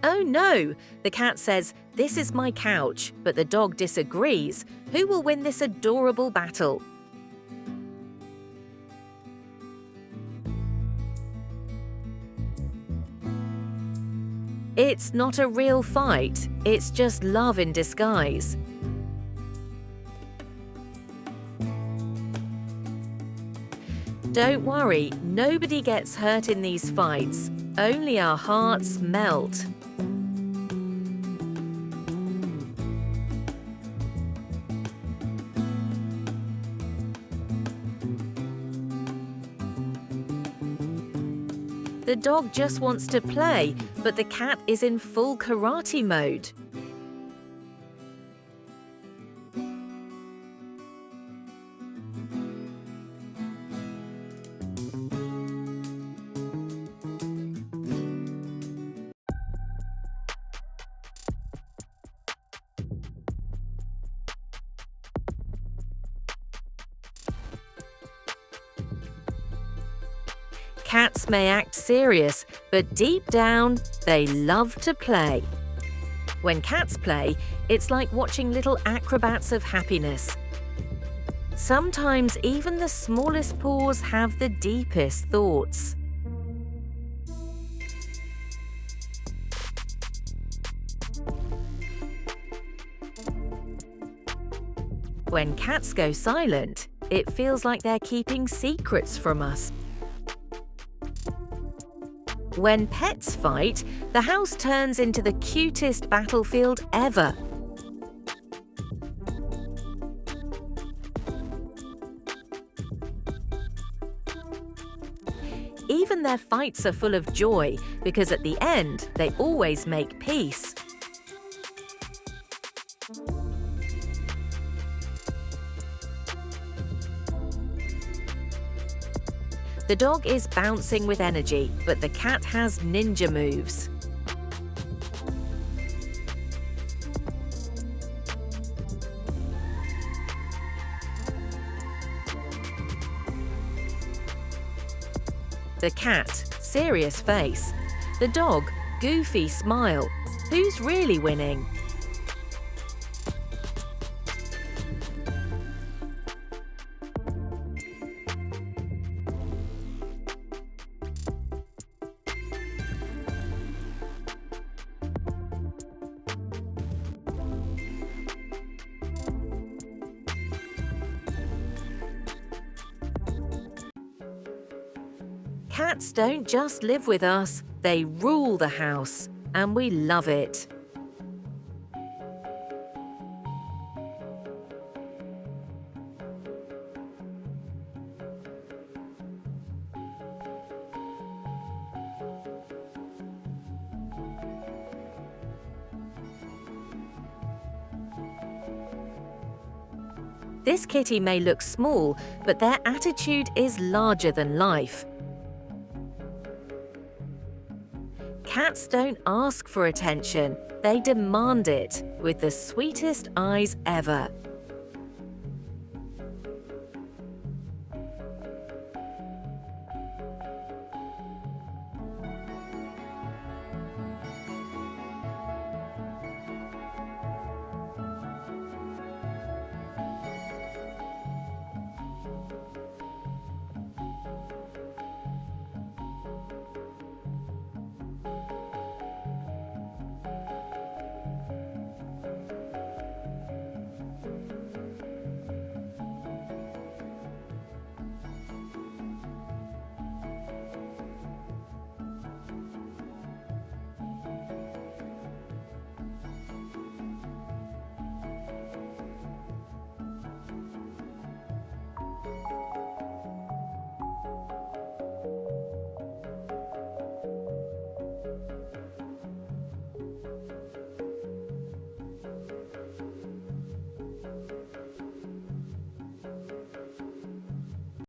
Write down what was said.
Oh no! The cat says, "This is my couch," but the dog disagrees. Who will win this adorable battle? It's not a real fight, it's just love in disguise. Don't worry, nobody gets hurt in these fights. Only our hearts melt. The dog just wants to play, but the cat is in full karate mode. Cats may act serious, but deep down, they love to play. When cats play, it's like watching little acrobats of happiness. Sometimes even the smallest paws have the deepest thoughts. When cats go silent, it feels like they're keeping secrets from us. When pets fight, the house turns into the cutest battlefield ever. Even their fights are full of joy because at the end, they always make peace. The dog is bouncing with energy, but the cat has ninja moves. The cat, serious face. The dog, goofy smile. Who's really winning? Cats don't just live with us, they rule the house, and we love it. This kitty may look small, but their attitude is larger than life. Cats don't ask for attention, they demand it with the sweetest eyes ever.